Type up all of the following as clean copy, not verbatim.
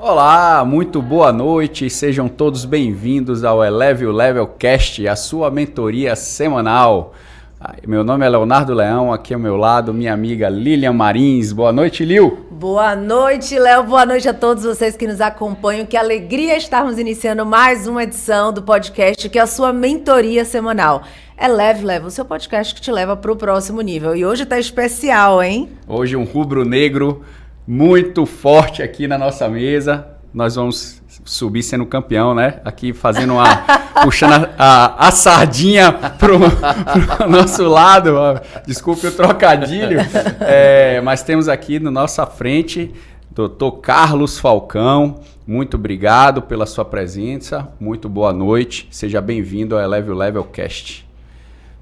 Olá, muito boa noite, sejam todos bem-vindos ao Eleve o Level Cast, a sua mentoria semanal. Meu nome é Leonardo Leão, aqui ao meu lado minha amiga Lilian Marins. Boa noite, Lil. Boa noite, Léo. Boa noite a todos vocês que nos acompanham. Que alegria estarmos iniciando mais uma edição do podcast, que é a sua mentoria semanal. Eleve, o seu podcast que te leva para o próximo nível. E hoje tá especial, hein? Hoje um rubro-negro muito forte aqui na nossa mesa. Nós vamos subir sendo campeão, né? Aqui fazendo puxando a sardinha pro nosso lado. Desculpe o trocadilho. Mas temos aqui na nossa frente Dr. Carlos Falcão. Muito obrigado pela sua presença. Muito boa noite. Seja bem-vindo ao Eleve o Level Cast.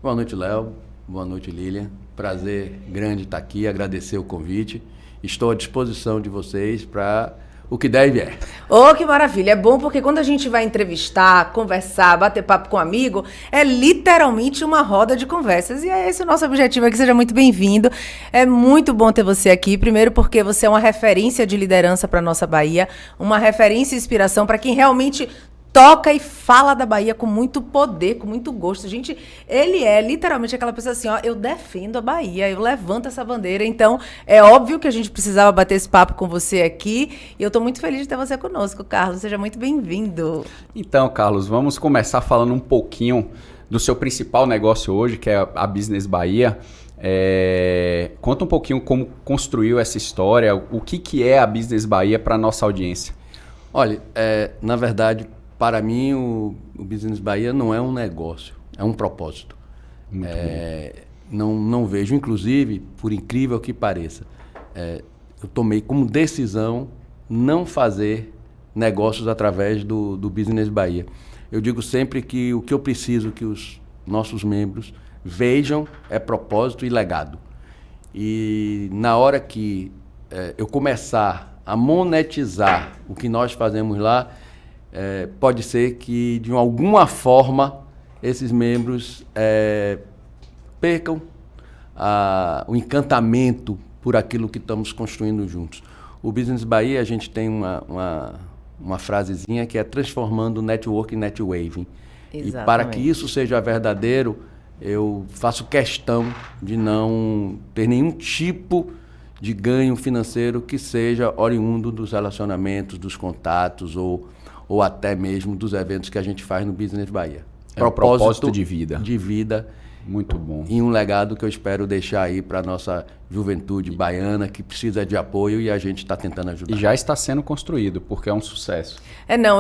Boa noite, Léo. Boa noite, Lilian. Prazer grande estar aqui, agradecer o convite. Estou à disposição de vocês para o que der e vier. Oh, que maravilha. É bom porque quando a gente vai entrevistar, conversar, bater papo com um amigo, é literalmente uma roda de conversas. E é esse o nosso objetivo aqui. Seja muito bem-vindo. É muito bom ter você aqui. Primeiro porque você é uma referência de liderança para a nossa Bahia, uma referência e inspiração para quem realmente toca e fala da Bahia com muito poder, com muito gosto. Gente, ele é literalmente aquela pessoa assim, ó, eu defendo a Bahia, eu levanto essa bandeira. Então, é óbvio que a gente precisava bater esse papo com você aqui. E eu tô muito feliz de ter você conosco, Carlos. Seja muito bem-vindo. Então, Carlos, vamos começar falando um pouquinho do seu principal negócio hoje, que é a Business Bahia. Conta um pouquinho como construiu essa história, o que é a Business Bahia para a nossa audiência. Olha, na verdade, para mim, o Business Bahia não é um negócio, é um propósito. Não vejo, inclusive, por incrível que pareça, eu tomei como decisão não fazer negócios através do Business Bahia. Eu digo sempre que o que eu preciso que os nossos membros vejam é propósito e legado. E na hora que eu começar a monetizar o que nós fazemos lá, pode ser que, de alguma forma, esses membros percam o encantamento por aquilo que estamos construindo juntos. O Business Bahia, a gente tem uma frasezinha que é transformando network em netwaving. Exatamente. E para que isso seja verdadeiro, eu faço questão de não ter nenhum tipo de ganho financeiro que seja oriundo dos relacionamentos, dos contatos ou até mesmo dos eventos que a gente faz no Business Bahia. Propósito de vida. De vida. Muito bom. E um legado que eu espero deixar aí para a nossa juventude baiana, que precisa de apoio e a gente está tentando ajudar. E já está sendo construído, porque é um sucesso.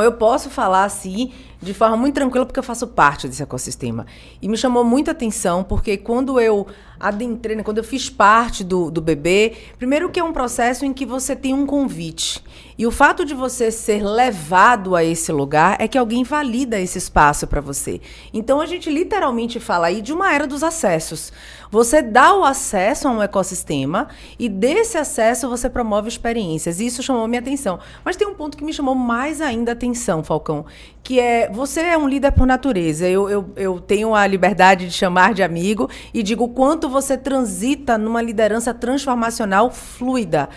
Eu posso falar assim, de forma muito tranquila, porque eu faço parte desse ecossistema. E me chamou muita atenção, porque quando eu adentrei, quando eu fiz parte do BB, primeiro que é um processo em que você tem um convite. E o fato de você ser levado a esse lugar é que alguém valida esse espaço para você. Então, a gente literalmente fala aí de uma era dos acessos. Você dá o acesso a um ecossistema e desse acesso você promove experiências. E isso chamou minha atenção. Mas tem um ponto que me chamou mais ainda a atenção, Falcão, que você é um líder por natureza. Eu tenho a liberdade de chamar de amigo e digo o quanto você transita numa liderança transformacional fluida.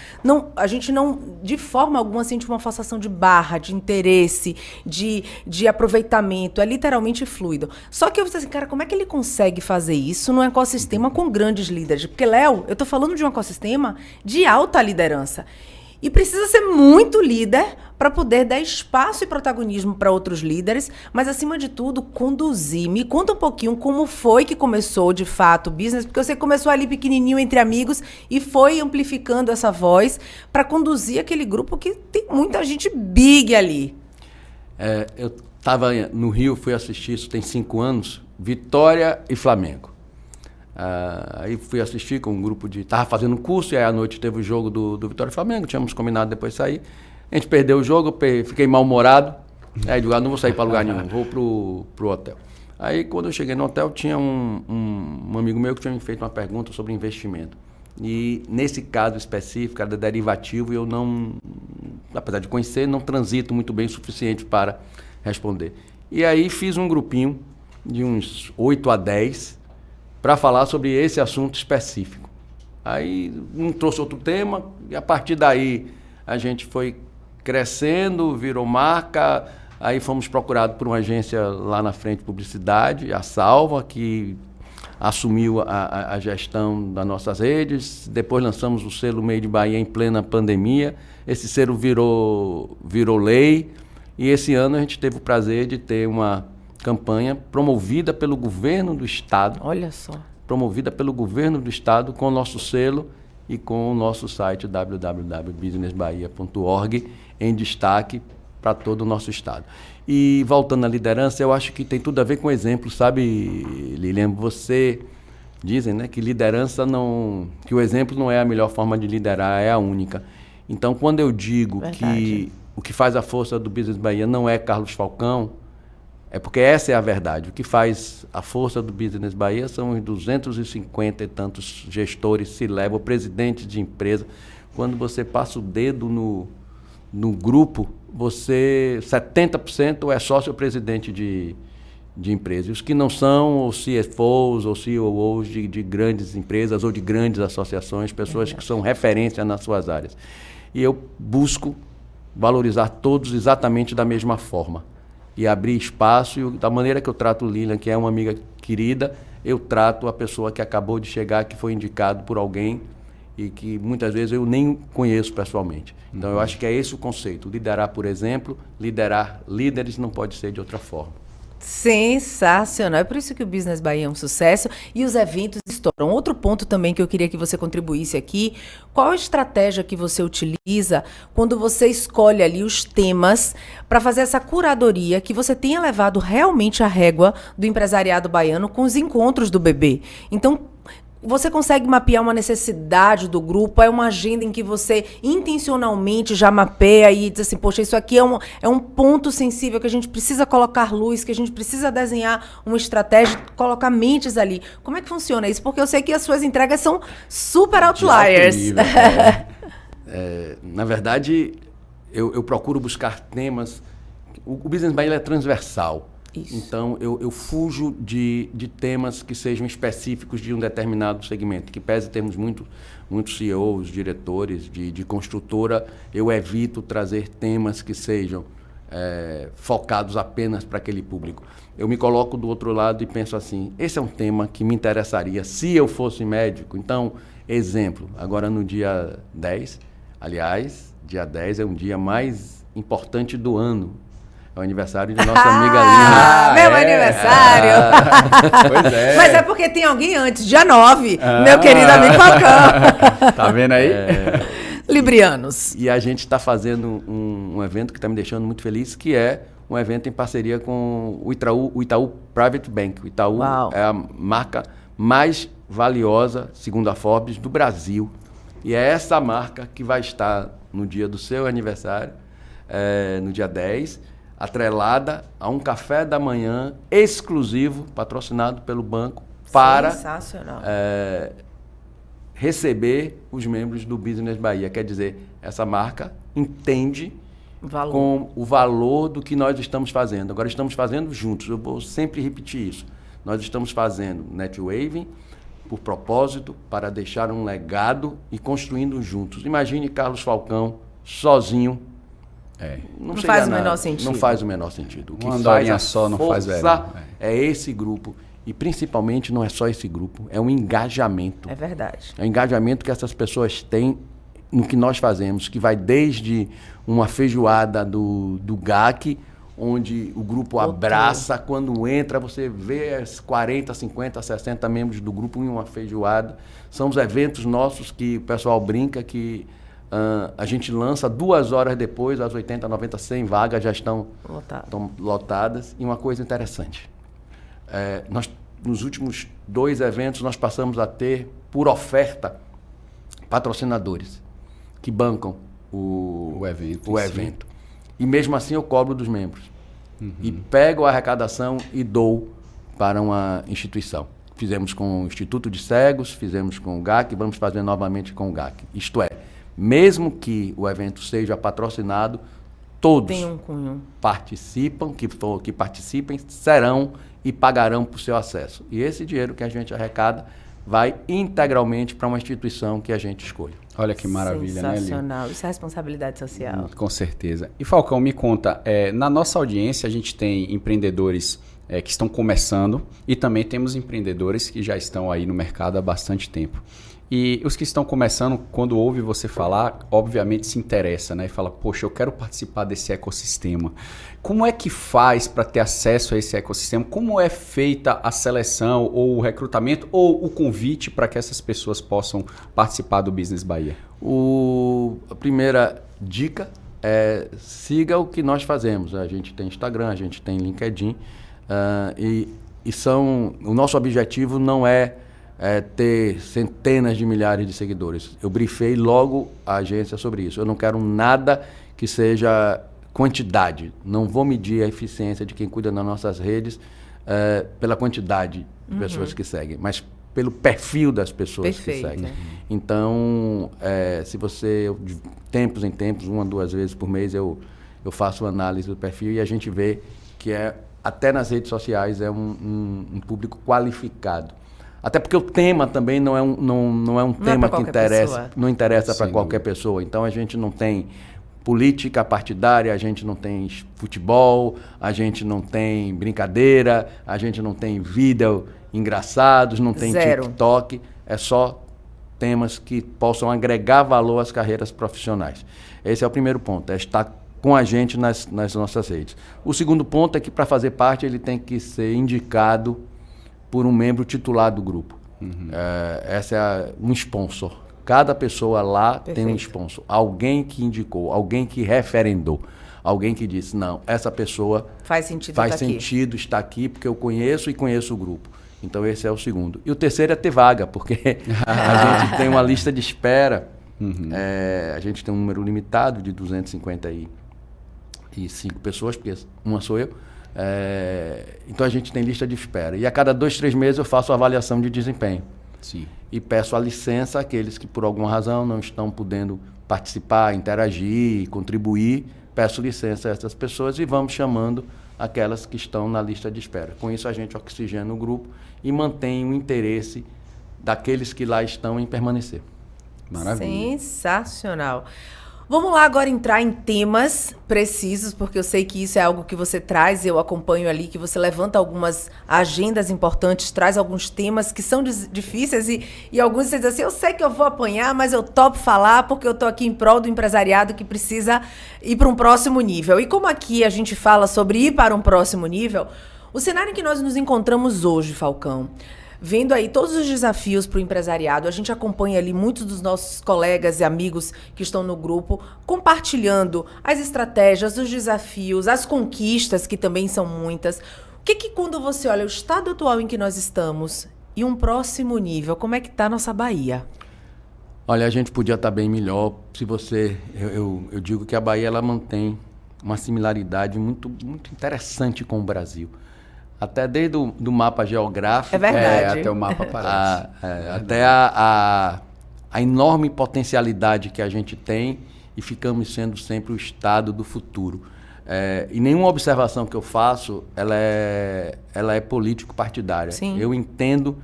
A gente não, de forma alguma, sente uma forçação de barra, de interesse, de aproveitamento. É literalmente fluido. Só que eu pensei assim, cara, como é que ele consegue fazer isso num ecossistema com grandes líderes? Porque, Léo, eu tô falando de um ecossistema de alta liderança. E precisa ser muito líder para poder dar espaço e protagonismo para outros líderes, mas, acima de tudo, conduzir. Me conta um pouquinho como foi que começou, de fato, o business, porque você começou ali pequenininho entre amigos e foi amplificando essa voz para conduzir aquele grupo que tem muita gente big ali. Eu estava no Rio, fui assistir, isso tem 5 anos, Vitória e Flamengo. Aí fui assistir com um grupo Estava fazendo curso e aí à noite teve o jogo do Vitória e Flamengo, tínhamos combinado depois de sair. A gente perdeu o jogo, fiquei mal-humorado. Aí digo, não vou sair para lugar nenhum, vou pro hotel. Aí quando eu cheguei no hotel, tinha um amigo meu que tinha me feito uma pergunta sobre investimento. E nesse caso específico, era derivativo, e eu não, apesar de conhecer, não transito muito bem o suficiente para responder. E aí fiz um grupinho de uns 8 a 10 para falar sobre esse assunto específico. Aí um trouxe outro tema e a partir daí a gente foi crescendo, virou marca, aí fomos procurados por uma agência lá na frente de publicidade, a Salva, que assumiu a gestão das nossas redes. Depois lançamos o selo Made Bahia em plena pandemia. Esse selo virou lei. E esse ano a gente teve o prazer de ter uma campanha promovida pelo governo do estado. Olha só. Promovida pelo governo do estado com o nosso selo e com o nosso site www.businessbahia.org em destaque para todo o nosso estado. E voltando à liderança, eu acho que tem tudo a ver com exemplo, sabe, Lilian? Você dizem, né, que liderança não, que o exemplo não é a melhor forma de liderar, é a única. Então, quando eu digo que o que faz a força do Business Bahia não é Carlos Falcão, é porque essa é a verdade. O que faz a força do Business Bahia são os 250 e tantos gestores, C-level, presidentes de empresa. Quando você passa o dedo no grupo, 70% é sócio-presidente de empresa. E os que não são, ou CFOs, ou COOs de grandes empresas ou de grandes associações, pessoas que são referência nas suas áreas. E eu busco valorizar todos exatamente da mesma forma. E abrir espaço, e da maneira que eu trato o Lilian, que é uma amiga querida, eu trato a pessoa que acabou de chegar, que foi indicado por alguém e que muitas vezes eu nem conheço pessoalmente. Então eu acho que é esse o conceito, liderar por exemplo, liderar líderes não pode ser de outra forma. Sensacional, é por isso que o Business Bahia é um sucesso e os eventos estouram. Outro ponto também que eu queria que você contribuísse aqui, qual a estratégia que você utiliza quando você escolhe ali os temas para fazer essa curadoria que você tenha levado realmente a régua do empresariado baiano com os encontros do BB? Então, você consegue mapear uma necessidade do grupo? É uma agenda em que você intencionalmente já mapeia e diz assim, poxa, isso aqui é um ponto sensível que a gente precisa colocar luz, que a gente precisa desenhar uma estratégia, colocar mentes ali. Como é que funciona isso? Porque eu sei que as suas entregas são super outliers. Nível, na verdade, eu procuro buscar temas. O Business Bahia é transversal. Isso. Então, eu fujo de temas que sejam específicos de um determinado segmento. Que pese termos muitos CEOs, diretores de construtora, eu evito trazer temas que sejam focados apenas para aquele público. Eu me coloco do outro lado e penso assim, esse é um tema que me interessaria se eu fosse médico. Então, exemplo, agora no dia 10, aliás, dia 10 é um dia mais importante do ano. É o aniversário de nossa amiga Lina. Meu aniversário! Pois é. Mas é porque tem alguém antes, dia 9, meu querido amigo Falcão. Tá vendo aí? Librianos. E a gente está fazendo um evento que está me deixando muito feliz, que é um evento em parceria com o Itaú Private Bank. O Itaú é a marca mais valiosa, segundo a Forbes, do Brasil. E é essa marca que vai estar no dia do seu aniversário, no dia 10, atrelada a um café da manhã exclusivo, patrocinado pelo banco, para receber os membros do Business Bahia. Quer dizer, essa marca entende com o valor do que nós estamos fazendo. Agora estamos fazendo juntos, eu vou sempre repetir isso. Nós estamos fazendo netwaving por propósito, para deixar um legado e construindo juntos. Imagine Carlos Falcão sozinho. Não faz o menor sentido. Não faz o menor sentido. O que faz a só não faz velho. É esse grupo. E principalmente não é só esse grupo, é um engajamento. É verdade. É o engajamento que essas pessoas têm no que nós fazemos, que vai desde uma feijoada do GAC, onde o grupo abraça, quando entra você vê as 40, 50, 60 membros do grupo em uma feijoada. São os eventos nossos que o pessoal brinca que a gente lança 2 horas depois, as 80, 90, 100 vagas já estão lotadas. E uma coisa interessante, nós, nos últimos 2 eventos, nós passamos a ter, por oferta, patrocinadores que bancam o evento. E mesmo assim eu cobro dos membros. E pego a arrecadação e dou para uma instituição. Fizemos com o Instituto de Cegos, fizemos com o GAC e vamos fazer novamente com o GAC. Isto é, mesmo que o evento seja patrocinado, todos que participem serão e pagarão por seu acesso. E esse dinheiro que a gente arrecada vai integralmente para uma instituição que a gente escolhe. Olha que maravilha, né, Eli? Sensacional. Isso é responsabilidade social. Com certeza. E Falcão, me conta, na nossa audiência a gente tem empreendedores que estão começando e também temos empreendedores que já estão aí no mercado há bastante tempo. E os que estão começando, quando ouve você falar, obviamente se interessa, né? E fala, poxa, eu quero participar desse ecossistema. Como é que faz para ter acesso a esse ecossistema? Como é feita a seleção ou o recrutamento ou o convite para que essas pessoas possam participar do Business Bahia? A primeira dica é siga o que nós fazemos. A gente tem Instagram, a gente tem LinkedIn o nosso objetivo não é ter centenas de milhares de seguidores. Eu briefei logo a agência sobre isso. Eu não quero nada que seja quantidade. Não vou medir a eficiência de quem cuida das nossas redes pela quantidade de pessoas que seguem, mas pelo perfil das pessoas que seguem. Então, se você, de tempos em tempos, 1 a 2 vezes por mês, eu faço análise do perfil e a gente vê que até nas redes sociais é um público qualificado. Até porque o tema também não é um tema que não interessa para qualquer pessoa. Então a gente não tem política partidária, a gente não tem futebol, a gente não tem brincadeira, a gente não tem vídeo engraçados, não tem TikTok. É só temas que possam agregar valor às carreiras profissionais. Esse é o primeiro ponto, é estar com a gente nas nossas redes. O segundo ponto é que para fazer parte ele tem que ser indicado por um membro titular do grupo. Essa é um sponsor. Cada pessoa lá tem um sponsor. Alguém que indicou, alguém que referendou, alguém que disse, não, essa pessoa faz sentido estar aqui porque eu conheço o grupo. Então esse é o segundo. E o terceiro é ter vaga, porque a gente tem uma lista de espera. A gente tem um número limitado de 255 pessoas, porque uma sou eu. Então a gente tem lista de espera. E a cada 2, 3 meses eu faço a avaliação de desempenho. Sim. E peço a licença àqueles que por alguma razão não estão podendo participar, interagir, contribuir. Peço licença a essas pessoas e vamos chamando aquelas que estão na lista de espera. Com isso a gente oxigena o grupo e mantém o interesse daqueles que lá estão em permanecer. Maravilha. Sensacional. Vamos lá agora entrar em temas precisos, porque eu sei que isso é algo que você traz, eu acompanho ali, que você levanta algumas agendas importantes, traz alguns temas que são difíceis e alguns você diz assim, eu sei que eu vou apanhar, mas eu topo falar porque eu tô aqui em prol do empresariado que precisa ir para um próximo nível. E como aqui a gente fala sobre ir para um próximo nível, o cenário em que nós nos encontramos hoje, Falcão, vendo aí todos os desafios para o empresariado, a gente acompanha ali muitos dos nossos colegas e amigos que estão no grupo, compartilhando as estratégias, os desafios, as conquistas, que também são muitas. O que quando você olha o estado atual em que nós estamos e um próximo nível, como é que está a nossa Bahia? Olha, a gente podia estar bem melhor se você... Eu digo que a Bahia ela mantém uma similaridade muito, muito interessante com o Brasil. Até desde do mapa geográfico. É verdade. Até o mapa aparece. Até a enorme potencialidade que a gente tem e ficamos sendo sempre o estado do futuro. E nenhuma observação que eu faço, ela é político-partidária. Sim. Eu entendo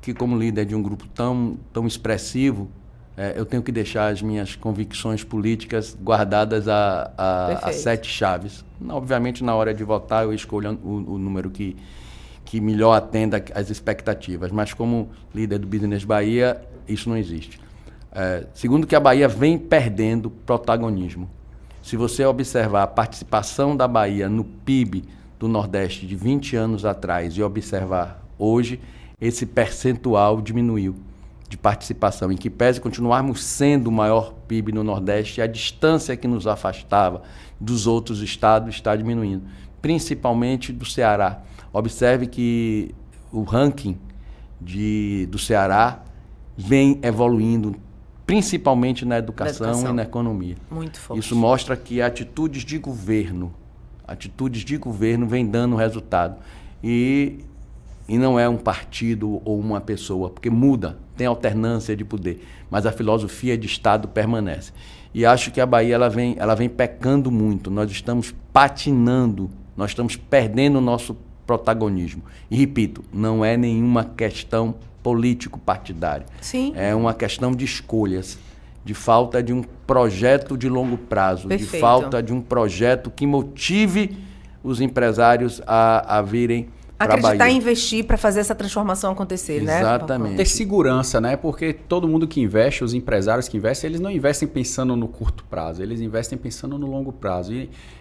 que como líder de um grupo tão expressivo, eu tenho que deixar as minhas convicções políticas guardadas a 7 chaves. Obviamente, na hora de votar, eu escolho o número que melhor atenda às expectativas. Mas como líder do Business Bahia, isso não existe. Segundo, que a Bahia vem perdendo protagonismo. Se você observar a participação da Bahia no PIB do Nordeste de 20 anos atrás e observar hoje, esse percentual diminuiu de participação, em que pese continuarmos sendo o maior PIB no Nordeste, a distância que nos afastava dos outros estados está diminuindo, principalmente do Ceará. Observe que o ranking do Ceará vem evoluindo, principalmente na educação e na economia. Muito forte. Isso mostra que atitudes de governo vêm dando resultado. E não é um partido ou uma pessoa, porque muda, tem alternância de poder, mas a filosofia de Estado permanece. E acho que a Bahia ela vem pecando muito, nós estamos patinando, nós estamos perdendo o nosso protagonismo. E repito, não é nenhuma questão político-partidária. Sim. É uma questão de escolhas, de falta de um projeto de longo prazo, Perfeito. de falta de um projeto que motive os empresários a virem para a Acreditar Bahia. e investir para fazer essa transformação acontecer, né? Exatamente. Ter segurança, né? Porque todo mundo que investe, os empresários que investem, eles não investem pensando no curto prazo, eles investem pensando no longo prazo.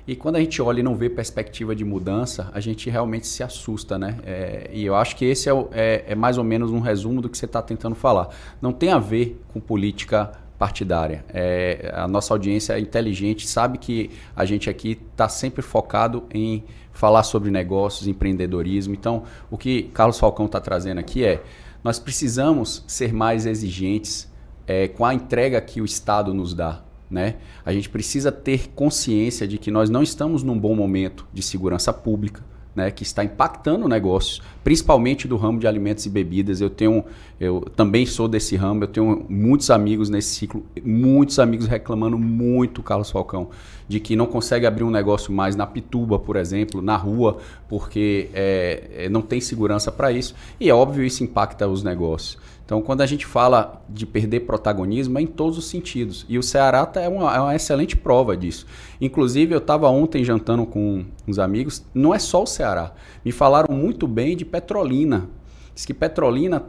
E quando a gente olha e não vê perspectiva de mudança, a gente realmente se assusta, né? E eu acho que esse é mais ou menos um resumo do que você está tentando falar. Não tem a ver com política partidária. A nossa audiência é inteligente, sabe que a gente aqui está sempre focado em falar sobre negócios, empreendedorismo. Então, o que Carlos Falcão está trazendo aqui nós precisamos ser mais exigentes com a entrega que o Estado nos dá, né? A gente precisa ter consciência de que nós não estamos num bom momento de segurança pública, né, que está impactando negócios, principalmente do ramo de alimentos e bebidas. Eu também sou desse ramo, eu tenho muitos amigos nesse ciclo, muitos amigos reclamando muito, Carlos Falcão, de que não consegue abrir um negócio mais na Pituba, por exemplo, na rua, porque não tem segurança para isso. E é óbvio, isso impacta os negócios. Então, quando a gente fala de perder protagonismo, é em todos os sentidos. E o Ceará é uma excelente prova disso. Inclusive, eu estava ontem jantando com uns amigos, não é só o Ceará. Me falaram muito bem de Petrolina. Diz que Petrolina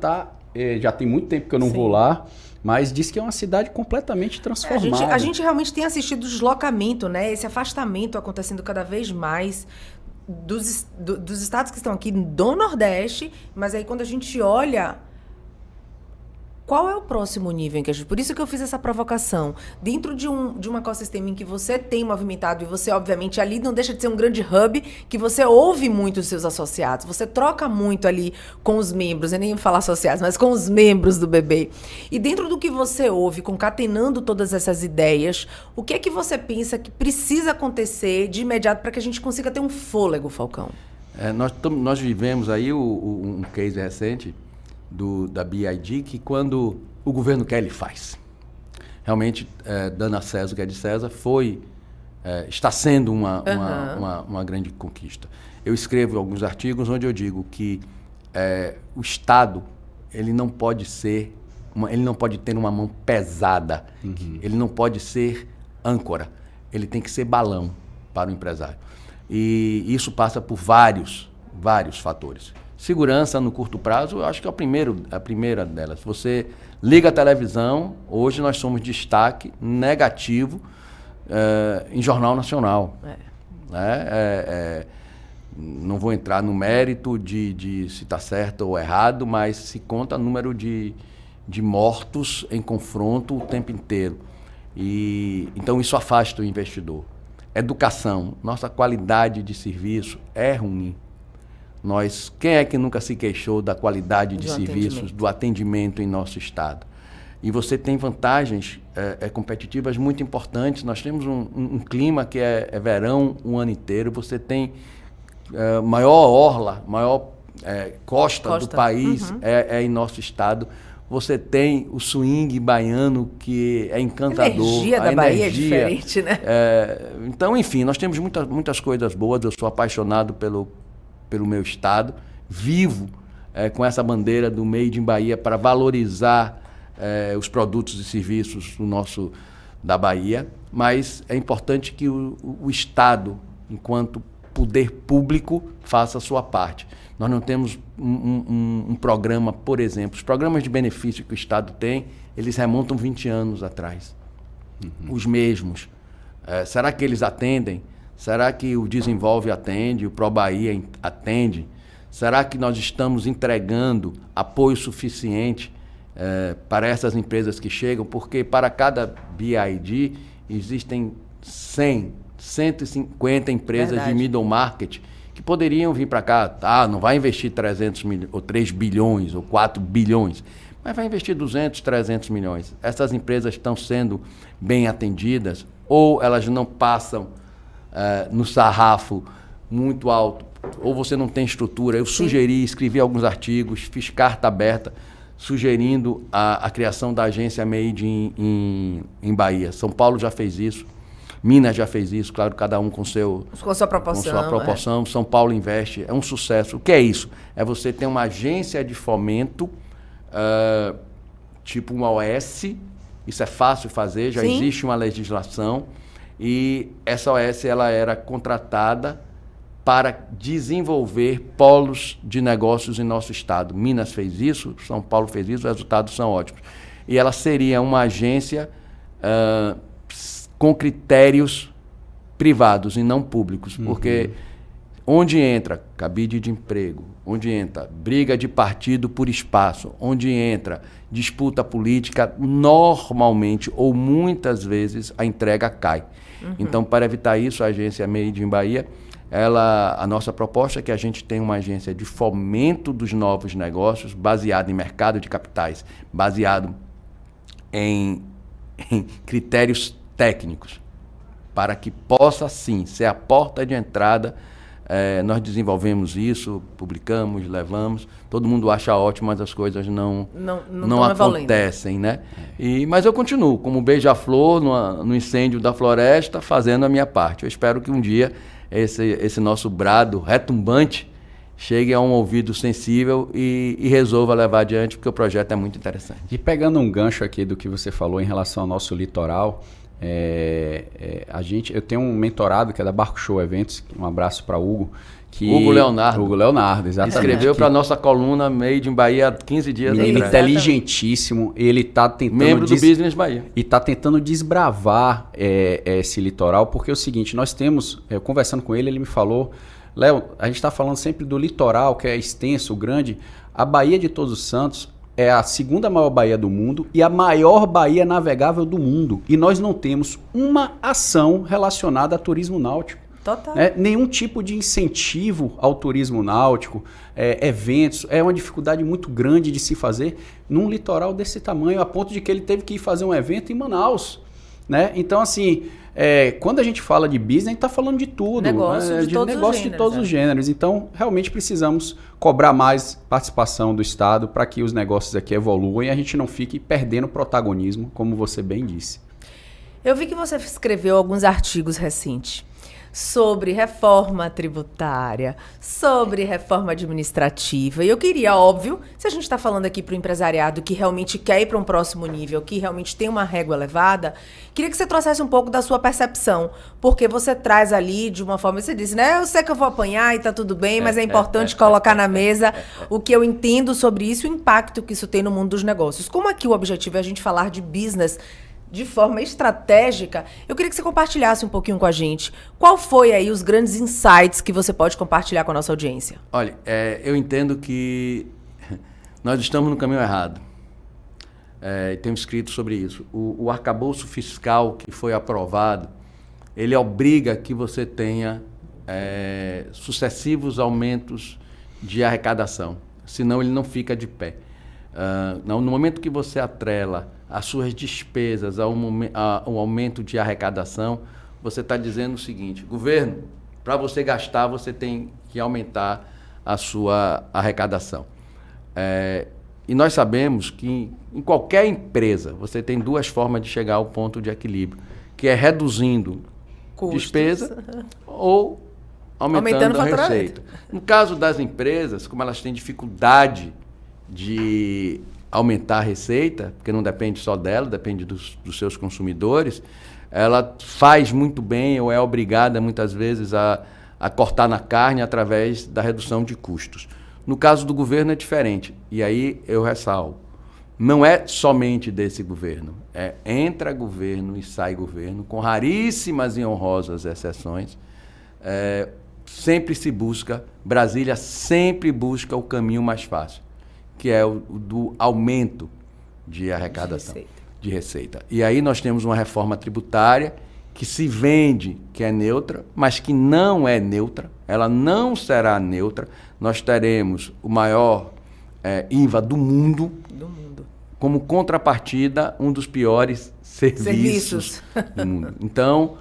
já tem muito tempo que eu não vou lá, mas diz que é uma cidade completamente transformada. A gente realmente tem assistido o deslocamento, né? Esse afastamento acontecendo cada vez mais dos estados que estão aqui do Nordeste, mas aí quando a gente olha... Qual é o próximo nível em que a gente... Por isso que eu fiz essa provocação. Dentro de um ecossistema em que você tem movimentado, e você, obviamente, ali não deixa de ser um grande hub, que você ouve muito os seus associados, você troca muito ali com os membros, eu nem ia falar associados, mas com os membros do BB. E dentro do que você ouve, concatenando todas essas ideias, o que é que você pensa que precisa acontecer de imediato para que a gente consiga ter um fôlego, Falcão? Nós vivemos aí um case recente da BID, que quando o governo quer, ele faz. Realmente, dando a César o que é de César, está sendo uma grande conquista. Eu escrevo alguns artigos onde eu digo que o Estado ele não pode ter uma mão pesada, ele não pode ser âncora, ele tem que ser balão para o empresário. E isso passa por vários fatores. Segurança no curto prazo, eu acho que é a primeira delas. Você liga a televisão, hoje nós somos destaque negativo em jornal nacional. Não vou entrar no mérito de se está certo ou errado, mas se conta o número de mortos em confronto o tempo inteiro. Então isso afasta o investidor. Educação, nossa qualidade de serviço é ruim. Quem é que nunca se queixou da qualidade de serviços, do atendimento em nosso estado? E você tem vantagens competitivas muito importantes. Nós temos um clima que é verão o ano inteiro. Você tem maior orla, maior costa do país em nosso estado. Você tem o swing baiano, que é encantador. A energia da Bahia é diferente, né? Então, enfim, nós temos muitas coisas boas. Eu sou apaixonado pelo meu estado, vivo com essa bandeira do Made in Bahia para valorizar os produtos e serviços da Bahia, mas é importante que o Estado, enquanto poder público, faça a sua parte. Nós não temos um programa, por exemplo, os programas de benefício que o Estado tem, eles remontam 20 anos atrás. Os mesmos. Será que eles atendem? Será que o Desenvolve atende, o Pro Bahia atende? Será que nós estamos entregando apoio suficiente para essas empresas que chegam? Porque para cada BID existem 150 empresas de middle market que poderiam vir para cá. Não vai investir 300 milhões, ou 3 bilhões, ou 4 bilhões, mas vai investir 200, 300 milhões. Essas empresas estão sendo bem atendidas ou elas não passam no sarrafo muito alto, ou você não tem estrutura. Eu escrevi alguns artigos, fiz carta aberta, sugerindo a criação da agência Made in Bahia. São Paulo já fez isso. Minas já fez isso, claro, cada um com sua proporção. Com sua proporção. São Paulo investe, é um sucesso. O que é isso? É você ter uma agência de fomento, tipo uma OS, isso é fácil fazer, já existe uma legislação, e essa OS ela era contratada para desenvolver polos de negócios em nosso estado. Minas fez isso, São Paulo fez isso, os resultados são ótimos. E ela seria uma agência com critérios privados e não públicos, porque onde entra cabide de emprego, onde entra briga de partido por espaço, onde entra disputa política, normalmente ou muitas vezes a entrega cai. Então, para evitar isso, a agência Made in Bahia, a nossa proposta é que a gente tenha uma agência de fomento dos novos negócios, baseado em mercado de capitais, baseado em critérios técnicos, para que possa, sim, ser a porta de entrada. Nós desenvolvemos isso, publicamos, levamos. Todo mundo acha ótimo, mas as coisas não acontecem, né? Mas eu continuo, como beija-flor no incêndio da floresta, fazendo a minha parte. Eu espero que um dia esse nosso brado retumbante chegue a um ouvido sensível e resolva levar adiante, porque o projeto é muito interessante. E pegando um gancho aqui do que você falou em relação ao nosso litoral, eu tenho um mentorado que é da Barco Show Eventos, um abraço para Hugo. Hugo Leonardo, exatamente. Escreveu para a nossa coluna Made in Bahia há 15 dias atrás. Menino inteligentíssimo, ele está tentando... Membro do Business Bahia. E está tentando desbravar esse litoral, porque é o seguinte, nós temos, conversando com ele me falou, Léo, a gente está falando sempre do litoral, que é extenso, grande. A Baía de Todos os Santos é a segunda maior baía do mundo e a maior baía navegável do mundo. E nós não temos uma ação relacionada a turismo náutico. Total. Nenhum tipo de incentivo ao turismo náutico, eventos. É uma dificuldade muito grande de se fazer num litoral desse tamanho, a ponto de que ele teve que ir fazer um evento em Manaus. Né? Então, assim, quando a gente fala de business, a gente está falando de tudo. Negócio de todos os gêneros. Então, realmente precisamos cobrar mais participação do Estado para que os negócios aqui evoluam e a gente não fique perdendo protagonismo, como você bem disse. Eu vi que você escreveu alguns artigos recentes sobre reforma tributária, sobre reforma administrativa. E eu queria, óbvio, se a gente está falando aqui para o empresariado que realmente quer ir para um próximo nível, que realmente tem uma régua elevada, queria que você trouxesse um pouco da sua percepção, porque você traz ali de uma forma, você diz, né, eu sei que eu vou apanhar e tá tudo bem, mas é importante colocar na mesa o que eu entendo sobre isso e o impacto que isso tem no mundo dos negócios. Como aqui o objetivo é a gente falar de business de forma estratégica, eu queria que você compartilhasse um pouquinho com a gente. Qual foi aí os grandes insights que você pode compartilhar com a nossa audiência? Olha, eu entendo que nós estamos no caminho errado. Temos escrito sobre isso. O arcabouço fiscal que foi aprovado, ele obriga que você tenha sucessivos aumentos de arrecadação, senão ele não fica de pé. No momento que você atrela as suas despesas ao aumento de arrecadação, você está dizendo o seguinte, governo, para você gastar, você tem que aumentar a sua arrecadação. E nós sabemos que em qualquer empresa você tem duas formas de chegar ao ponto de equilíbrio, que é reduzindo custos, despesa ou aumentando a receita. No caso das empresas, como elas têm dificuldade de aumentar a receita, porque não depende só dela, depende dos seus consumidores, ela faz muito bem ou é obrigada muitas vezes a cortar na carne através da redução de custos. No caso do governo é diferente, e aí eu ressalvo, não é somente desse governo, entra governo e sai governo, com raríssimas e honrosas exceções, sempre se busca, Brasília sempre busca o caminho mais fácil, que é o do aumento de arrecadação, de receita. E aí nós temos uma reforma tributária que se vende que é neutra, mas que não é neutra, ela não será neutra. Nós teremos o maior IVA do mundo, como contrapartida, um dos piores serviços do mundo. Então,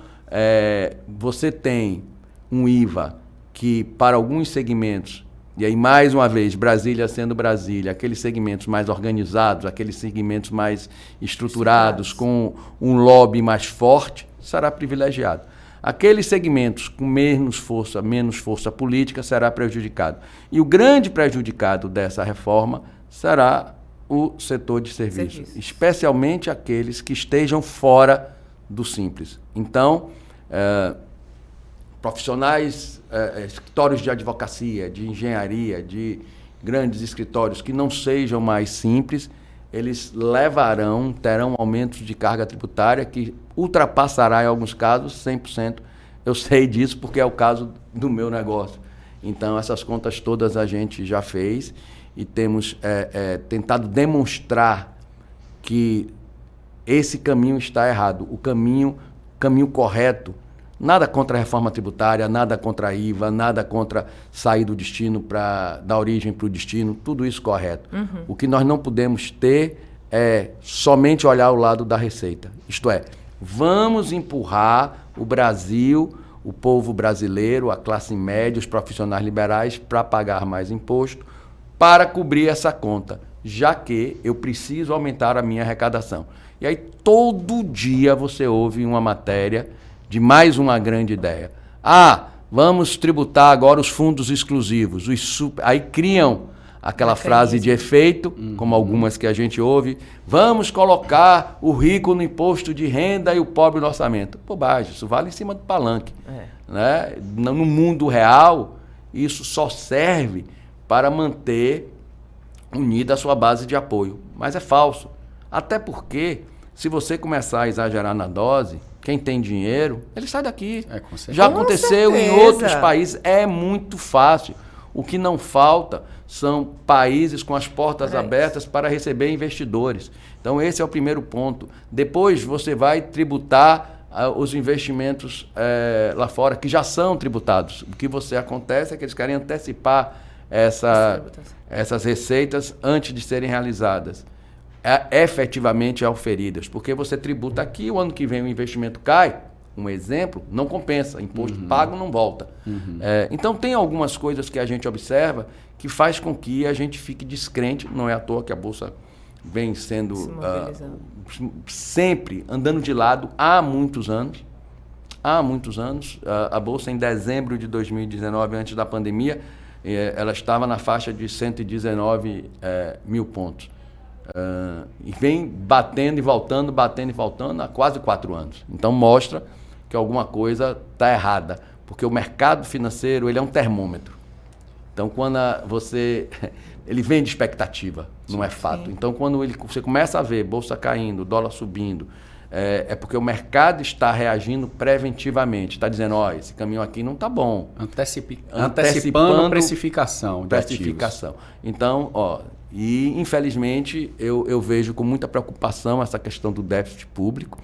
você tem um IVA que, para alguns segmentos, e aí, mais uma vez, Brasília sendo Brasília, aqueles segmentos mais organizados, aqueles segmentos mais estruturados, com um lobby mais forte, será privilegiado. Aqueles segmentos com menos força política será prejudicado. E o grande prejudicado dessa reforma será o setor de serviços, especialmente aqueles que estejam fora do Simples. Então, profissionais, escritórios de advocacia, de engenharia, de grandes escritórios que não sejam mais simples, eles terão aumentos de carga tributária que ultrapassará, em alguns casos, 100%. Eu sei disso porque é o caso do meu negócio. Então, essas contas todas a gente já fez e temos tentado demonstrar que esse caminho está errado. O caminho correto. Nada contra a reforma tributária, nada contra a IVA, nada contra sair do destino da origem para o destino, tudo isso correto. Uhum. O que nós não podemos ter é somente olhar o lado da receita. Isto é, vamos empurrar o Brasil, o povo brasileiro, a classe média, os profissionais liberais para pagar mais imposto, para cobrir essa conta, já que eu preciso aumentar a minha arrecadação. E aí todo dia você ouve uma matéria de mais uma grande ideia. Vamos tributar agora os fundos exclusivos. Aí criam aquela frase de efeito, como algumas que a gente ouve. Vamos colocar o rico no imposto de renda e o pobre no orçamento. Bobagem, isso vale em cima do palanque. Né? No mundo real, isso só serve para manter unida a sua base de apoio. Mas é falso. Até porque, se você começar a exagerar na dose, quem tem dinheiro, ele sai daqui. Já aconteceu em outros países, é muito fácil. O que não falta são países com as portas abertas para receber investidores. Então, esse é o primeiro ponto. Depois, você vai tributar os investimentos lá fora, que já são tributados. O que acontece é que eles querem antecipar essas receitas antes de serem realizadas. Efetivamente auferidas, porque você tributa aqui, o ano que vem o investimento cai, um exemplo, não compensa, imposto pago não volta. Então tem algumas coisas que a gente observa que faz com que a gente fique descrente, não é à toa que a Bolsa vem sendo sempre andando de lado há muitos anos. A Bolsa em dezembro de 2019, antes da pandemia, ela estava na faixa de 119 mil pontos. E vem batendo e voltando há quase 4 anos. Então mostra que alguma coisa está errada, porque o mercado financeiro ele é um termômetro. Então quando ele vem de expectativa, não é fato. Sim. Então quando você começa a ver bolsa caindo, dólar subindo, é porque o mercado está reagindo preventivamente, está dizendo, esse caminho aqui não está bom. Antecipando a precificação de ativos. Então, e infelizmente eu vejo com muita preocupação essa questão do déficit público.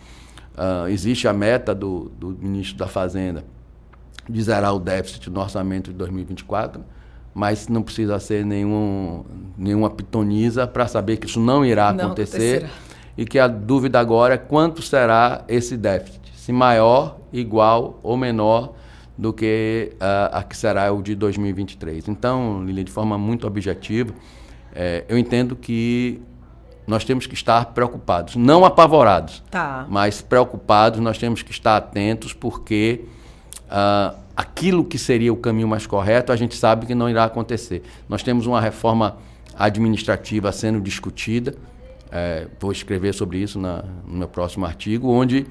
Existe a meta do ministro da Fazenda de zerar o déficit no orçamento de 2024, mas não precisa ser nenhuma pitonisa para saber que isso não irá acontecer. E que a dúvida agora é quanto será esse déficit, se maior, igual ou menor do que a que será o de 2023. Então, Lilian, de forma muito objetiva, eu entendo que nós temos que estar preocupados, não apavorados, mas preocupados, nós temos que estar atentos, porque aquilo que seria o caminho mais correto, a gente sabe que não irá acontecer. Nós temos uma reforma administrativa sendo discutida, vou escrever sobre isso no meu próximo artigo, onde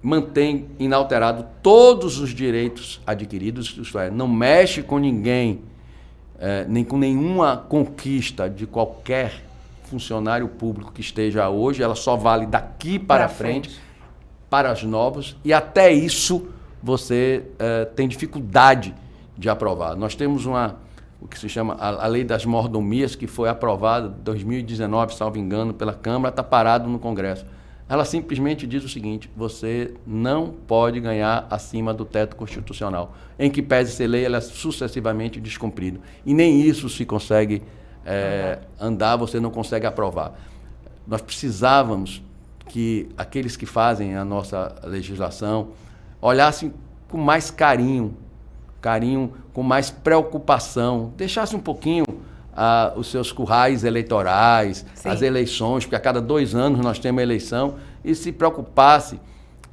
mantém inalterado todos os direitos adquiridos, isto é, não mexe com ninguém, nem com nenhuma conquista de qualquer funcionário público que esteja hoje, ela só vale daqui para frente, para os novos, e até isso você tem dificuldade de aprovar. Nós temos o que se chama a Lei das Mordomias, que foi aprovada em 2019, salvo engano, pela Câmara, está parado no Congresso. Ela simplesmente diz o seguinte: você não pode ganhar acima do teto constitucional. Em que pese ser lei, ela é sucessivamente descumprida. E nem isso se consegue andar, você não consegue aprovar. Nós precisávamos que aqueles que fazem a nossa legislação olhassem com mais carinho, com mais preocupação, deixassem um pouquinho os seus currais eleitorais, as eleições, porque a cada 2 anos nós temos eleição, e se preocupasse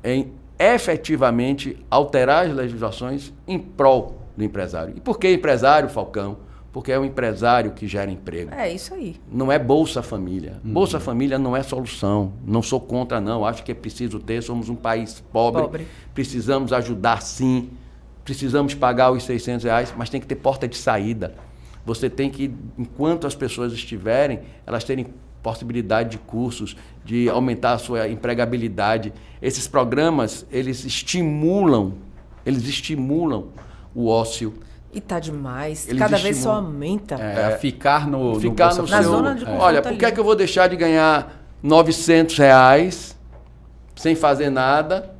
em efetivamente alterar as legislações em prol do empresário. E por que empresário, Falcão? Porque é o empresário que gera emprego. É isso aí. Não é Bolsa Família. Bolsa Família não é solução. Não sou contra, não. Acho que é preciso ter. Somos um país pobre. Precisamos ajudar, sim. Precisamos pagar os R$600, mas tem que ter porta de saída. Você tem que, enquanto as pessoas estiverem, elas terem possibilidade de cursos, de aumentar a sua empregabilidade. Esses programas, eles estimulam o ócio. E tá demais. Cada vez só aumenta. Ficar no na zona de conforto. Olha, por que é que eu vou deixar de ganhar R$900 sem fazer nada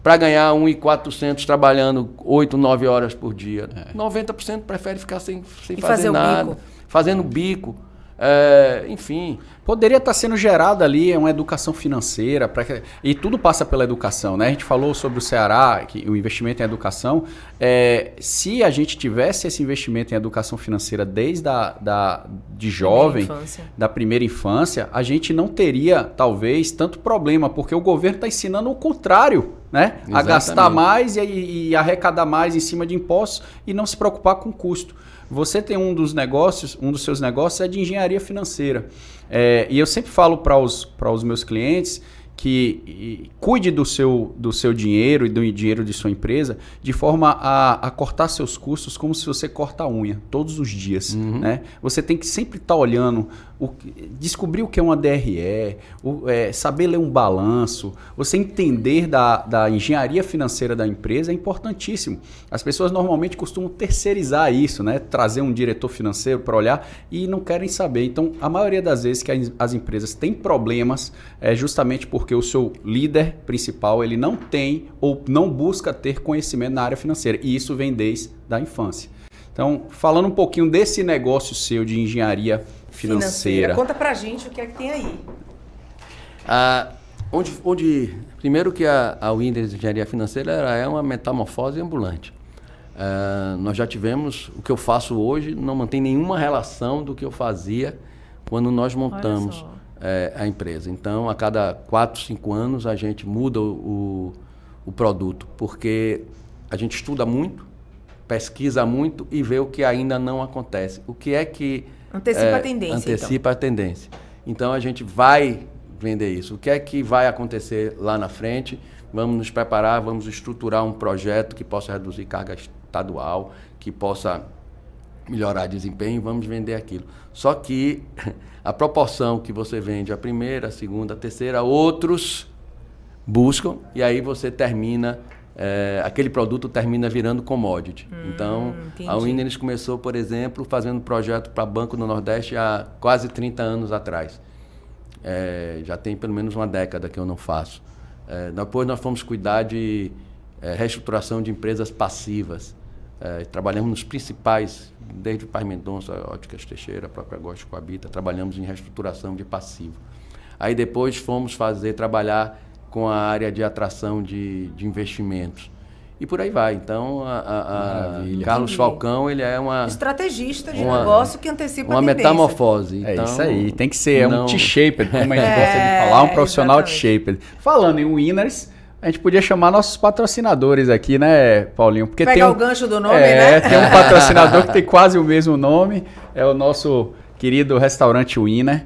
para ganhar 1.400 trabalhando 8, 9 horas por dia? 90% prefere ficar sem fazer nada. Fazendo bico. Enfim. Poderia estar sendo gerada ali uma educação financeira, e tudo passa pela educação, né? A gente falou sobre o Ceará, que o investimento em educação. Se a gente tivesse esse investimento em educação financeira desde de jovem, da primeira infância, a gente não teria, talvez, tanto problema, porque o governo está ensinando o contrário, né? A gastar mais e arrecadar mais em cima de impostos e não se preocupar com o custo. Você tem um dos seus negócios é de engenharia financeira. E eu sempre falo para os meus clientes que cuide do seu dinheiro e do dinheiro de sua empresa de forma a cortar seus custos como se você corta a unha todos os dias. Né? Você tem que sempre estar olhando, descobrir o que é uma DRE, saber ler um balanço, você entender da engenharia financeira da empresa é importantíssimo. As pessoas normalmente costumam terceirizar isso, né? Trazer um diretor financeiro para olhar e não querem saber. Então, a maioria das vezes que as empresas têm problemas é justamente porque o seu líder principal ele não tem ou não busca ter conhecimento na área financeira. E isso vem desde a infância. Então, falando um pouquinho desse negócio seu de engenharia financeira. Conta pra gente o que é que tem aí. Primeiro que a Winners de Engenharia Financeira é uma metamorfose ambulante. Nós já tivemos, o que eu faço hoje não mantém nenhuma relação do que eu fazia quando nós montamos a empresa. Então, a cada 4, 5 anos a gente muda o produto, porque a gente estuda muito, pesquisa muito e vê o que ainda não acontece. O que é que... Antecipa a tendência, Antecipa a tendência. Então, a gente vai vender isso. O que é que vai acontecer lá na frente? Vamos nos preparar, vamos estruturar um projeto que possa reduzir carga estadual, que possa melhorar desempenho, vamos vender aquilo. Só que a proporção que você vende a primeira, a segunda, a terceira, outros buscam e aí você termina... aquele produto termina virando commodity. Então, entendi. A Winners começou, por exemplo, fazendo projeto para Banco do Nordeste há quase 30 anos atrás. Já tem pelo menos uma década que eu não faço. Depois nós fomos cuidar de reestruturação de empresas passivas. Trabalhamos nos principais, desde o Paz Mendonça, Óticas Teixeira, a própria Gosto Coabita, trabalhamos em reestruturação de passivo. Aí depois fomos trabalhar com a área de atração de investimentos. E por aí vai. Então, Carlos Falcão, ele é uma... estrategista de negócio que antecipa a tendência. Uma metamorfose. Então, isso aí. Tem que ser um T-shaped, como a gente gosta de falar, um profissional T-shaped. Falando em Winners, a gente podia chamar nossos patrocinadores aqui, né, Paulinho? Porque pegar o gancho do nome, né? Tem um patrocinador que tem quase o mesmo nome. É o nosso querido restaurante Winner.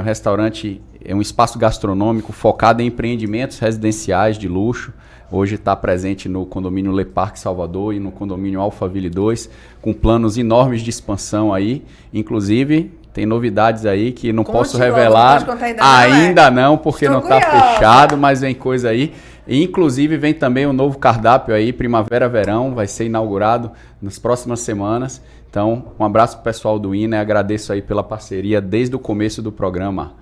Um restaurante... É um espaço gastronômico focado em empreendimentos residenciais de luxo. Hoje está presente no condomínio Le Parque Salvador e no condomínio Alphaville 2, com planos enormes de expansão aí. Inclusive, tem novidades aí que não posso revelar. Não pode contar ainda não, porque não está fechado, mas vem coisa aí. E, inclusive, vem também o novo cardápio aí, Primavera-Verão, vai ser inaugurado nas próximas semanas. Então, um abraço para o pessoal do Winner, agradeço aí pela parceria desde o começo do programa.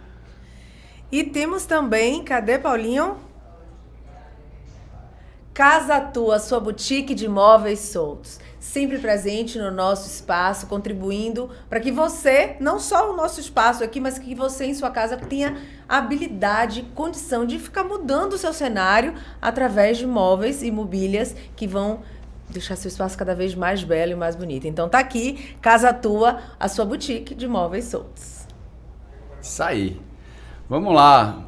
E temos também, cadê, Paulinho? Casa Tua, sua boutique de móveis soltos. Sempre presente no nosso espaço, contribuindo para que você, não só o nosso espaço aqui, mas que você em sua casa tenha habilidade, condição de ficar mudando o seu cenário através de móveis e mobílias que vão deixar seu espaço cada vez mais belo e mais bonito. Então tá aqui, Casa Tua, a sua boutique de móveis soltos. Isso aí. Vamos lá.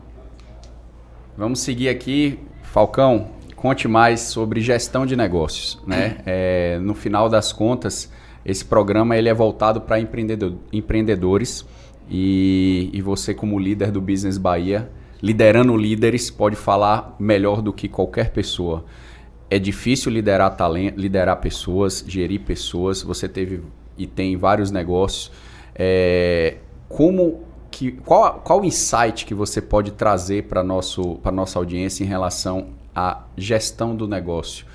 Vamos seguir aqui. Falcão, conte mais sobre gestão de negócios, né? No final das contas, esse programa ele é voltado para empreendedores e você, como líder do Business Bahia, liderando líderes, pode falar melhor do que qualquer pessoa. É difícil liderar talento, liderar pessoas, gerir pessoas. Você teve e tem vários negócios. Qual o insight que você pode trazer para a nossa audiência em relação à gestão do negócio?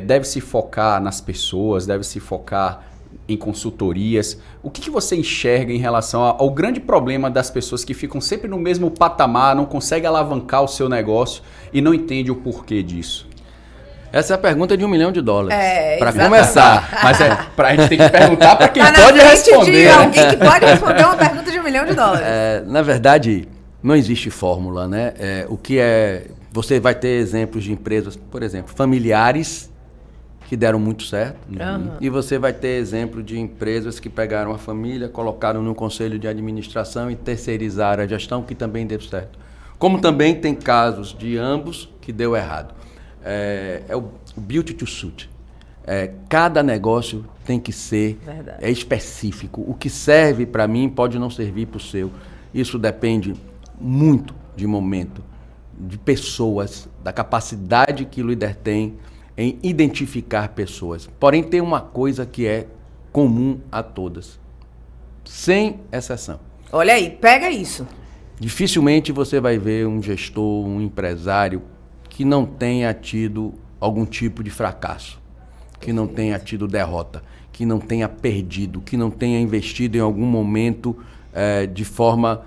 Deve se focar nas pessoas, deve se focar em consultorias. O que você enxerga em relação ao grande problema das pessoas que ficam sempre no mesmo patamar, não conseguem alavancar o seu negócio e não entendem o porquê disso? Essa é a pergunta de $1 milhão. Para Exatamente. começar. Mas a gente tem que perguntar para quem pode responder. De alguém que pode responder uma pergunta de $1 milhão. Na verdade, não existe fórmula, né? Você vai ter exemplos de empresas, por exemplo, familiares que deram muito certo. E você vai ter exemplo de empresas que pegaram a família, colocaram no conselho de administração e terceirizaram a gestão, que também deu certo. Como também tem casos de ambos que deu errado. O build to suit. Cada negócio tem que ser específico. O que serve para mim pode não servir para o seu. Isso depende muito de momento, de pessoas, da capacidade que o líder tem em identificar pessoas. Porém, tem uma coisa que é comum a todas, sem exceção. Olha aí, pega isso. Dificilmente você vai ver um gestor, um empresário que não tenha tido algum tipo de fracasso, que não tenha tido derrota, que não tenha perdido, que não tenha investido em algum momento de forma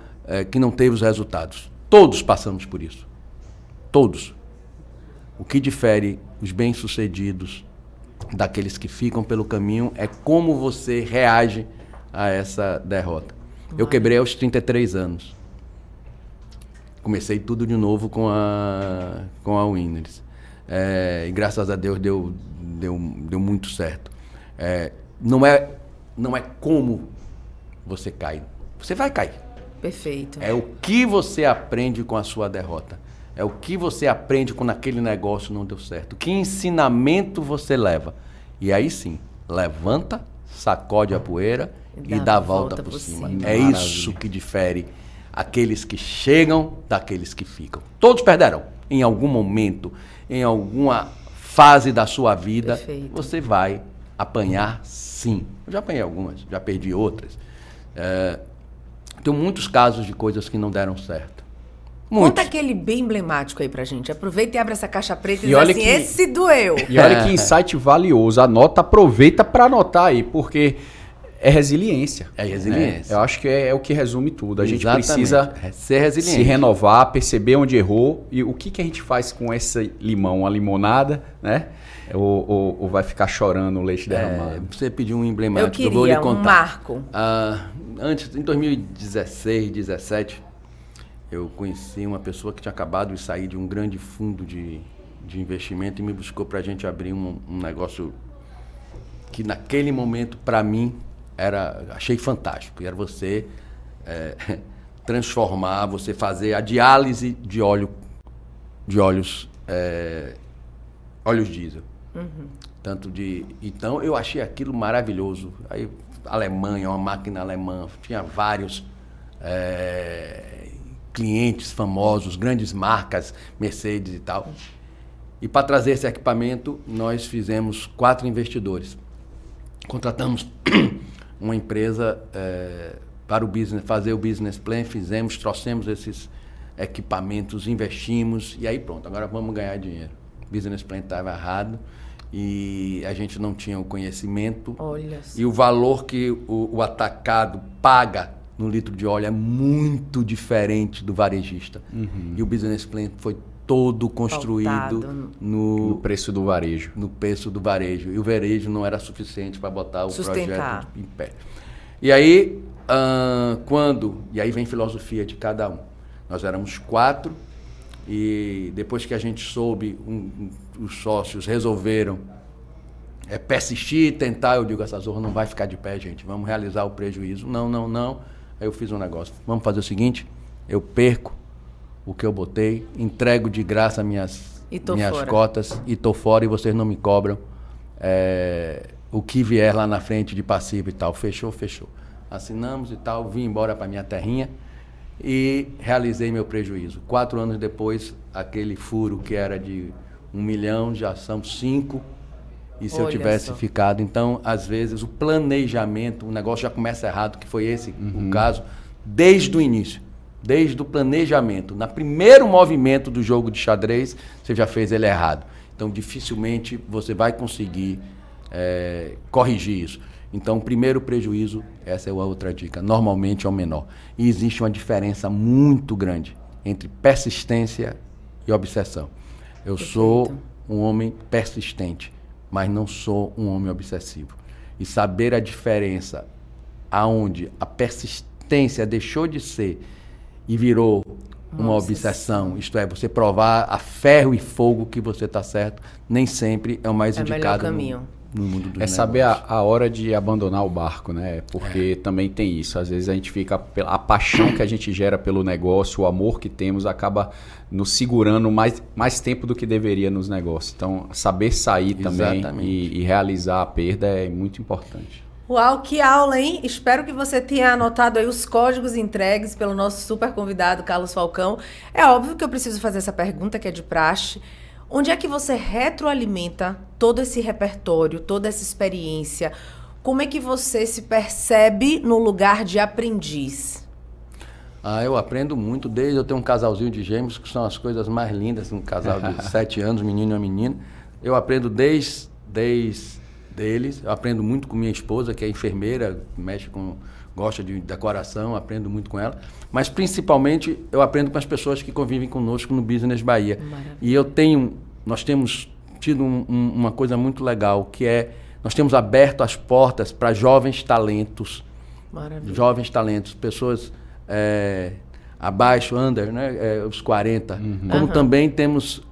que não teve os resultados. Todos passamos por isso. Todos. O que difere os bem-sucedidos daqueles que ficam pelo caminho é como você reage a essa derrota. Eu quebrei aos 33 anos. Comecei tudo de novo com a Winners. E graças a Deus deu muito certo. Não é como você cai. Você vai cair. Perfeito. É o que você aprende com a sua derrota. É o que você aprende quando aquele negócio não deu certo. Que ensinamento você leva. E aí sim, levanta, sacode a poeira e dá a volta por cima. É isso que difere aqueles que chegam daqueles que ficam. Todos perderão. Em algum momento, em alguma fase da sua vida, Perfeito. Você vai apanhar sim. Eu já apanhei algumas, já perdi outras. Tem muitos casos de coisas que não deram certo. Muitos. Conta aquele bem emblemático aí pra gente. Aproveita e abre essa caixa preta e diz olha assim, que- esse doeu. E olha que insight valioso. Anota, aproveita para anotar aí, porque é resiliência. É resiliência. Né? Eu acho que é o que resume tudo. A gente Exatamente. precisa Ser resiliente. se renovar, perceber onde errou e o que a gente faz com esse limão, uma limonada, né? Ou vai ficar chorando o leite derramado. Você pediu um Eu emblemático, eu vou lhe queria um contar. marco. Antes, em 2016, 2017, eu conheci uma pessoa que tinha acabado de sair de um grande fundo de investimento e me buscou para a gente abrir um negócio que naquele momento, para mim, achei fantástico. Era você transformar, você fazer a diálise de óleos diesel. Então eu achei aquilo maravilhoso. Aí Alemanha, uma máquina alemã, tinha vários clientes famosos, grandes marcas, Mercedes e tal. E para trazer esse equipamento, nós fizemos 4 investidores. Contratamos uma empresa para fazer o business plan, trouxemos esses equipamentos, investimos e aí pronto, agora vamos ganhar dinheiro. O business plan estava errado e a gente não tinha o conhecimento. Olha só. E o valor que o atacado paga no litro de óleo é muito diferente do varejista. E o business plan foi todo construído Pautado No preço do varejo. no preço do varejo. E o varejo não era suficiente para botar o Sustentar. projeto em pé. E aí, e aí vem filosofia de cada um. Nós éramos 4 e depois que a gente soube, os sócios resolveram persistir, tentar, eu digo, essa zorra não vai ficar de pé, gente, vamos realizar o prejuízo. Não. Aí eu fiz um negócio, vamos fazer o seguinte, eu perco o que eu botei, entrego de graça minhas fora. cotas e tô fora e vocês não me cobram o que vier lá na frente de passivo e tal. Fechou. Assinamos e tal, vim embora para minha terrinha e realizei meu prejuízo. 4 anos depois, aquele furo que era de 1 milhão, já são 5. E se eu tivesse ficado? Então, às vezes, o planejamento, o negócio já começa errado, que foi esse o caso, desde o início. Desde o planejamento. No primeiro movimento do jogo de xadrez, você já fez ele errado. Então, dificilmente você vai conseguir corrigir isso. Então, o primeiro prejuízo, essa é a outra dica, normalmente é o menor. E existe uma diferença muito grande entre persistência e obsessão. Eu sou um homem persistente, mas não sou um homem obsessivo. E saber a diferença aonde a persistência deixou de ser e virou uma obsessão, isto é, você provar a ferro e fogo que você está certo, nem sempre é o mais indicado no mundo dos negócios. Saber a hora de abandonar o barco, né? Porque também tem isso. Às vezes a gente fica... A paixão que a gente gera pelo negócio, o amor que temos, acaba nos segurando mais tempo do que deveria nos negócios. Então, saber sair também e realizar a perda é muito importante. Uau, que aula, hein? Espero que você tenha anotado aí os códigos entregues pelo nosso super convidado, Carlos Falcão. É óbvio que eu preciso fazer essa pergunta, que é de praxe. Onde é que você retroalimenta todo esse repertório, toda essa experiência? Como é que você se percebe no lugar de aprendiz? Eu aprendo muito, desde eu ter um casalzinho de gêmeos, que são as coisas mais lindas, um casal de 7 anos, menino e uma menina. Eu aprendo desde deles, eu aprendo muito com minha esposa, que é enfermeira, gosta de decoração, aprendo muito com ela. Mas, principalmente, eu aprendo com as pessoas que convivem conosco no Business Bahia. Maravilha. E nós temos tido uma coisa muito legal, que é, nós temos aberto as portas para jovens talentos. Maravilha. Jovens talentos, pessoas abaixo, né, os 40. Como também temos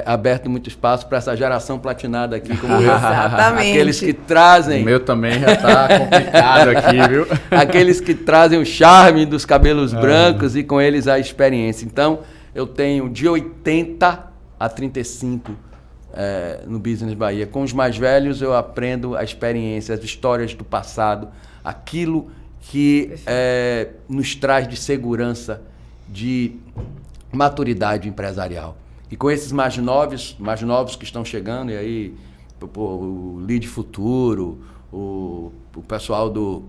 aberto muito espaço para essa geração platinada aqui, como eu. Exatamente. Aqueles que trazem... O meu também já está complicado aqui, viu? Aqueles que trazem o charme dos cabelos brancos e com eles a experiência. Então, eu tenho de 80 a 35 no Business Bahia. Com os mais velhos, eu aprendo a experiência, as histórias do passado, aquilo que nos traz de segurança, de maturidade empresarial. E com esses mais novos que estão chegando, e aí o Lead Futuro, o pessoal do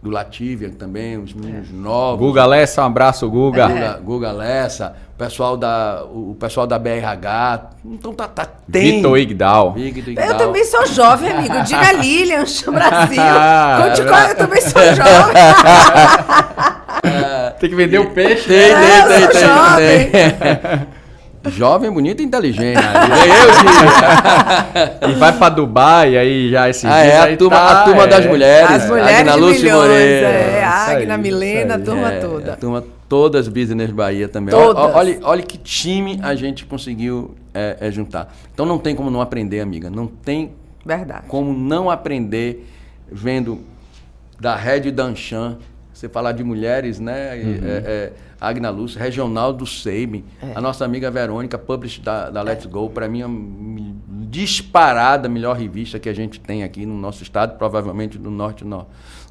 Lativian também, os meninos novos. Guga Lessa, um abraço, Guga. Guga Lessa, o pessoal da BRH. Então tem. Vitor Igdal. Eu também sou jovem, amigo. Diga Lilian, Brasil. Eu também sou jovem. Tem que vender o peixe. Tem. Jovem, bonito e inteligente. E vai pra Dubai, aí já esse a turma das mulheres. As mulheres Agna de Lúcia milhões, Moreira. Agna, Milena, a turma toda. A turma todas Business Bahia também. Olha que time a gente conseguiu juntar. Então não tem como não aprender, amiga. Não tem como não aprender vendo da Red Danchan, você falar de mulheres, né? Agna Lúcia, regional do Seibin, a nossa amiga Verônica, publisher da Let's Go, para mim é disparada a melhor revista que a gente tem aqui no nosso estado, provavelmente do Norte e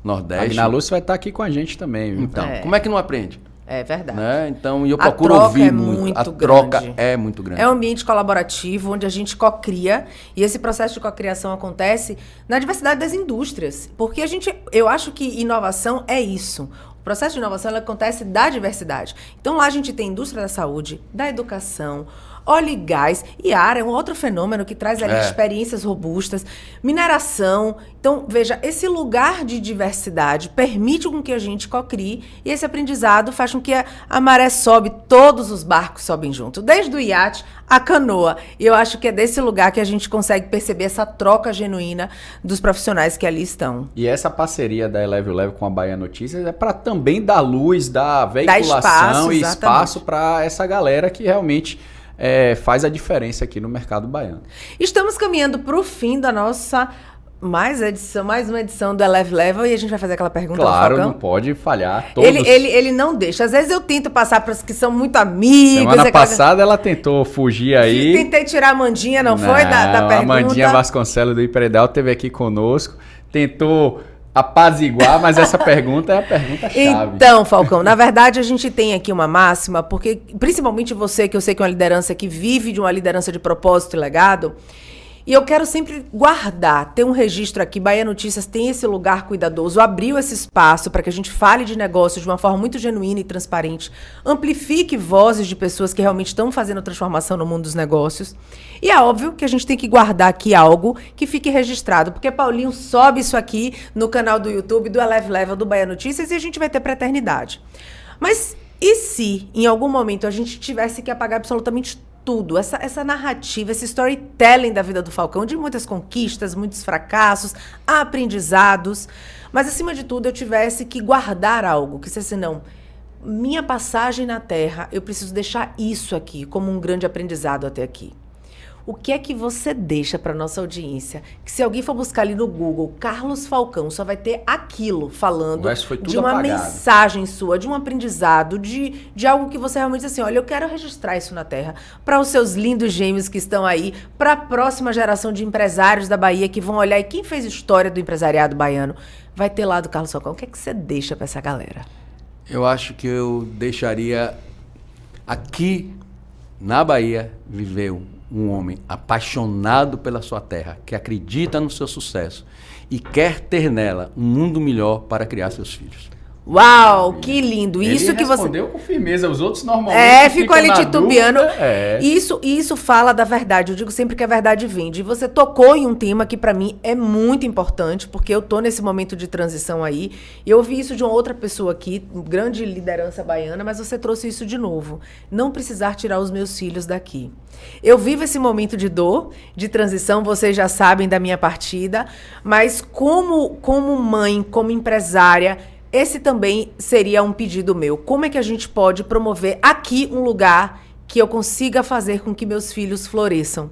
Nordeste. Agna Lúcia vai estar aqui com a gente também. Viu? Então, como é que não aprende? É verdade. Né? Então, eu procuro ouvir muito. A troca é muito grande. É um ambiente colaborativo, onde a gente cocria, e esse processo de cocriação acontece na diversidade das indústrias. Porque eu acho que inovação é isso. O processo de inovação acontece da diversidade. Então, lá a gente tem indústria da saúde, da educação, óleo e gás, e ar é um outro fenômeno que traz ali experiências robustas, mineração. Então, veja, esse lugar de diversidade permite com que a gente cocrie, e esse aprendizado faz com que a maré sobe, todos os barcos sobem junto, desde o iate à canoa. E eu acho que é desse lugar que a gente consegue perceber essa troca genuína dos profissionais que ali estão. E essa parceria da Eleve com a Bahia Notícias é para também dar luz, dar veiculação e espaço para essa galera que realmente faz a diferença aqui no mercado baiano. Estamos caminhando para o fim da nossa Mais uma edição do Eleve Level e a gente vai fazer aquela pergunta do Claro, Falcão. não pode falhar. Todos... Ele não deixa. Às vezes eu tento passar para os que são muito amigos. Semana passada ela tentou fugir aí. Tentei tirar a Mandinha, não foi? Da pergunta. A Mandinha Vasconcelos do Impredal esteve aqui conosco. Tentou apaziguar, mas essa pergunta é a pergunta-chave. Então, Falcão, na verdade a gente tem aqui uma máxima, porque principalmente você, que eu sei que é uma liderança que vive de uma liderança de propósito e legado, e eu quero sempre guardar, ter um registro aqui. Bahia Notícias tem esse lugar cuidadoso, abriu esse espaço para que a gente fale de negócios de uma forma muito genuína e transparente, amplifique vozes de pessoas que realmente estão fazendo transformação no mundo dos negócios. E é óbvio que a gente tem que guardar aqui algo que fique registrado, porque Paulinho sobe isso aqui no canal do YouTube do Eleve Level do Bahia Notícias e a gente vai ter pra eternidade. Mas e se, em algum momento, a gente tivesse que apagar absolutamente tudo, essa narrativa, esse storytelling da vida do Falcão, de muitas conquistas, muitos fracassos, aprendizados, mas acima de tudo eu tivesse que guardar algo, que se assim, não, minha passagem na Terra, eu preciso deixar isso aqui como um grande aprendizado até aqui. O que é que você deixa para nossa audiência? Que se alguém for buscar ali no Google, Carlos Falcão, só vai ter aquilo falando de uma mensagem sua, de um aprendizado, de algo que você realmente diz assim, olha, eu quero registrar isso na Terra, para os seus lindos gêmeos que estão aí, para a próxima geração de empresários da Bahia que vão olhar, e quem fez história do empresariado baiano, vai ter lá do Carlos Falcão. O que é que você deixa para essa galera? Eu acho que eu deixaria aqui na Bahia viver um homem apaixonado pela sua terra, que acredita no seu sucesso e quer ter nela um mundo melhor para criar seus filhos. Uau, que lindo. Isso Ele que você respondeu com firmeza, os outros normalmente ficou ali titubeando. Dúvida, Isso fala da verdade. Eu digo sempre que a verdade vende. E você tocou em um tema que para mim é muito importante, porque eu tô nesse momento de transição aí. E eu ouvi isso de uma outra pessoa aqui, grande liderança baiana, mas você trouxe isso de novo. Não precisar tirar os meus filhos daqui. Eu vivo esse momento de dor, de transição, vocês já sabem da minha partida, mas como mãe, como empresária, esse também seria um pedido meu. Como é que a gente pode promover aqui um lugar que eu consiga fazer com que meus filhos floresçam?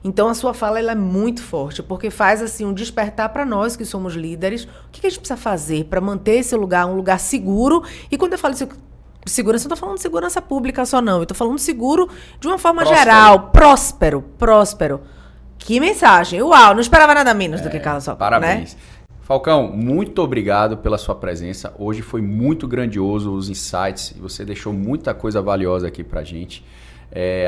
Então, a sua fala ela é muito forte, porque faz assim um despertar para nós que somos líderes. O que a gente precisa fazer para manter esse lugar um lugar seguro? E quando eu falo segurança, eu não estou falando de segurança pública só não. Eu estou falando de seguro de uma forma geral. Próspero. Que mensagem. Uau, não esperava nada menos do que Carlos Falcão. Parabéns. Né? Falcão, muito obrigado pela sua presença. Hoje foi muito grandioso os insights e você deixou muita coisa valiosa aqui pra gente.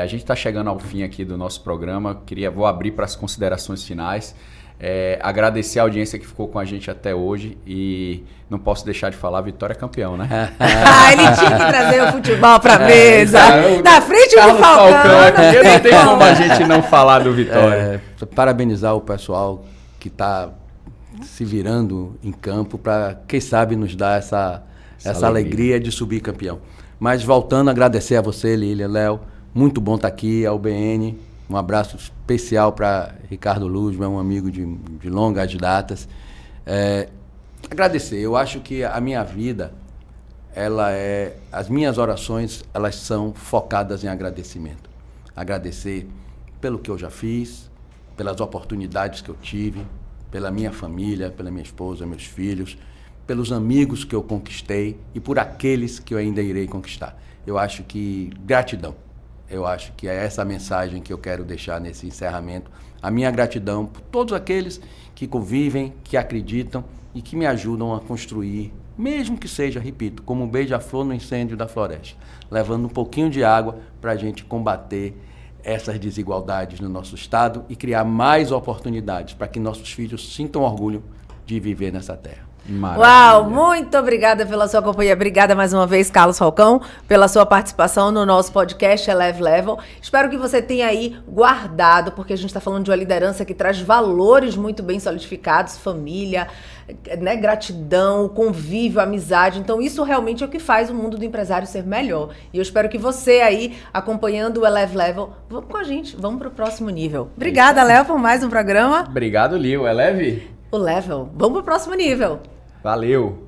A gente está chegando ao fim aqui do nosso programa. Vou abrir para as considerações finais. Agradecer a audiência que ficou com a gente até hoje e não posso deixar de falar Vitória campeão, né? Ele tinha que trazer o futebol pra mesa. Na frente do Falcão. Falcão. Não tem como a gente não falar do Vitória. Parabenizar o pessoal que está se virando em campo para, quem sabe, nos dar essa alegria de subir campeão. Mas voltando a agradecer a você, Lília, Léo, muito bom estar aqui, ao BN, um abraço especial para Ricardo Luz, meu amigo de longas datas. Agradecer, eu acho que a minha vida, as minhas orações, elas são focadas em agradecimento. Agradecer pelo que eu já fiz, pelas oportunidades que eu tive, pela minha família, pela minha esposa, meus filhos, pelos amigos que eu conquistei e por aqueles que eu ainda irei conquistar. Eu acho que gratidão. Eu acho que é essa a mensagem que eu quero deixar nesse encerramento. A minha gratidão por todos aqueles que convivem, que acreditam e que me ajudam a construir, mesmo que seja, repito, como um beija-flor no incêndio da floresta, levando um pouquinho de água para a gente combater essas desigualdades no nosso estado e criar mais oportunidades para que nossos filhos sintam orgulho de viver nessa terra. Maravilha. Uau, muito obrigada pela sua companhia. Obrigada mais uma vez, Carlos Falcão, pela sua participação no nosso podcast Eleve Level. Espero que você tenha aí guardado, porque a gente está falando de uma liderança que traz valores muito bem solidificados, família, né, gratidão, convívio, amizade. Então isso realmente é o que faz o mundo do empresário ser melhor. E eu espero que você aí, acompanhando o Eleve Level, vamos com a gente, vamos para o próximo nível. Obrigada, Léo, por mais um programa. Obrigado, Lil. Eleve? O Level. Vamos para o próximo nível. Valeu!